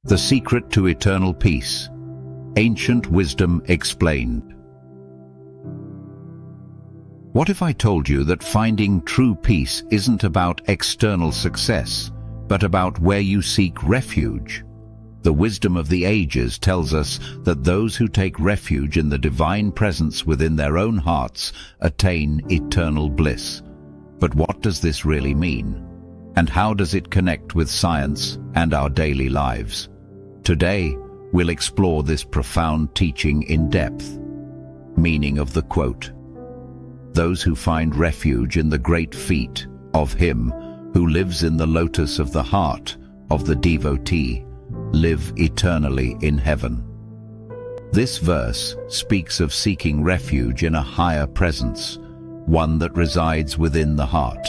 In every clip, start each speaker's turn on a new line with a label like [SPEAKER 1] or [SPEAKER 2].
[SPEAKER 1] The secret to eternal peace. Ancient wisdom explained. What if I told you that finding true peace isn't about external success, but about where you seek refuge? The wisdom of the ages tells us that those who take refuge in the divine presence within their own hearts attain eternal bliss. But what does this really mean? And how does it connect with science and our daily lives? Today, we'll explore this profound teaching in depth. Meaning of the quote. Those who find refuge in the great feet of him who lives in the lotus of the heart of the devotee live eternally in heaven. This verse speaks of seeking refuge in a higher presence, one that resides within the heart.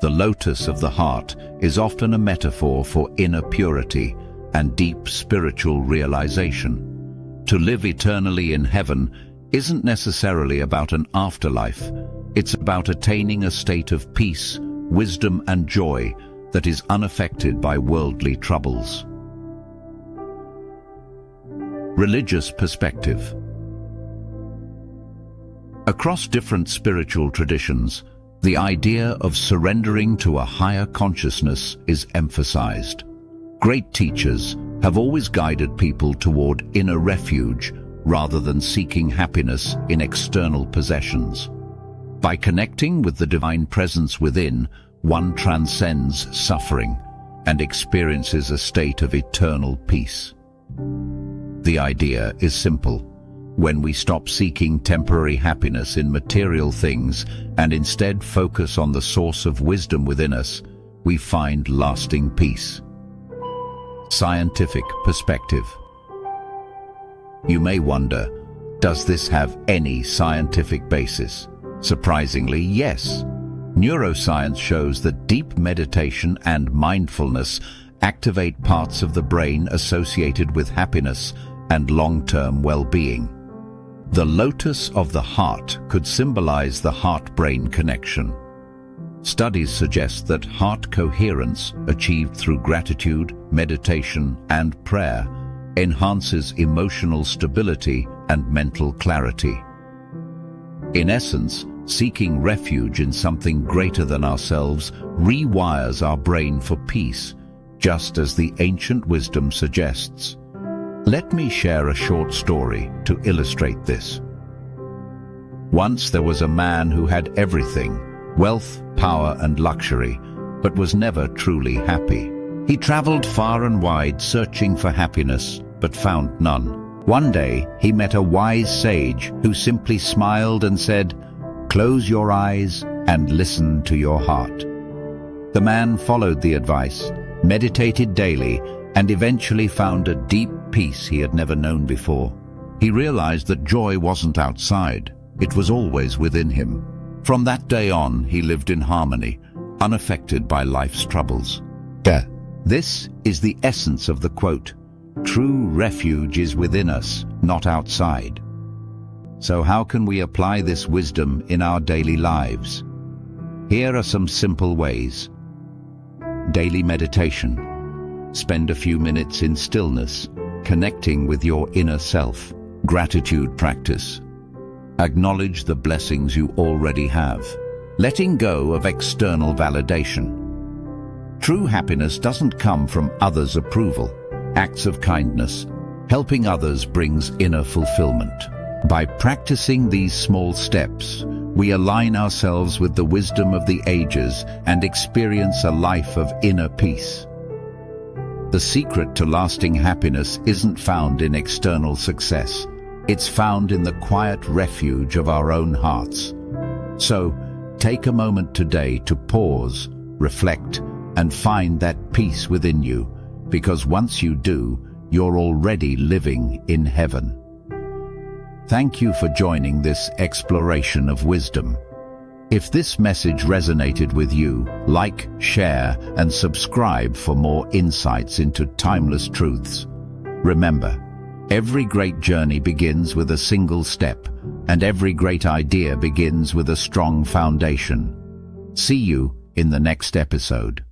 [SPEAKER 1] The lotus of the heart is often a metaphor for inner purity and deep spiritual realization. To live eternally in heaven isn't necessarily about an afterlife. It's about attaining a state of peace, wisdom, and joy that is unaffected by worldly troubles. Religious perspective. Across different spiritual traditions, the idea of surrendering to a higher consciousness is emphasized. Great teachers have always guided people toward inner refuge rather than seeking happiness in external possessions. By connecting with the divine presence within, one transcends suffering and experiences a state of eternal peace. The idea is simple. When we stop seeking temporary happiness in material things and instead focus on the source of wisdom within us, we find lasting peace. Scientific perspective. You may wonder, does this have any scientific basis? Surprisingly, yes. Neuroscience shows that deep meditation and mindfulness activate parts of the brain associated with happiness and long-term well-being. The lotus of the heart could symbolize the heart-brain connection. Studies suggest that heart coherence achieved through gratitude, meditation, and prayer enhances emotional stability and mental clarity. In essence, seeking refuge in something greater than ourselves rewires our brain for peace, just as the ancient wisdom suggests. Let me share a short story to illustrate this. Once there was a man who had everything, wealth, power, and luxury, but was never truly happy. He traveled far and wide searching for happiness, but found none. One day, he met a wise sage who simply smiled and said, "Close your eyes and listen to your heart." The man followed the advice, meditated daily, and eventually found a deep peace he had never known before. He realized that joy wasn't outside, it was always within him. From that day on, he lived in harmony, unaffected by life's troubles. This is the essence of the quote, "True refuge is within us, not outside." So how can we apply this wisdom in our daily lives? Here are some simple ways. Daily meditation. Spend a few minutes in stillness, connecting with your inner self. Gratitude practice. Acknowledge the blessings you already have, letting go of external validation. True happiness doesn't come from others' approval. Acts of kindness. Helping others brings inner fulfillment. By practicing these small steps, we align ourselves with the wisdom of the ages and experience a life of inner peace. The secret to lasting happiness isn't found in external success. It's found in the quiet refuge of our own hearts. So, take a moment today to pause, reflect, and find that peace within you, because once you do, you're already living in heaven. Thank you for joining this exploration of wisdom. If this message resonated with you, like, share, and subscribe for more insights into timeless truths. Remember, every great journey begins with a single step, and every great idea begins with a strong foundation. See you in the next episode.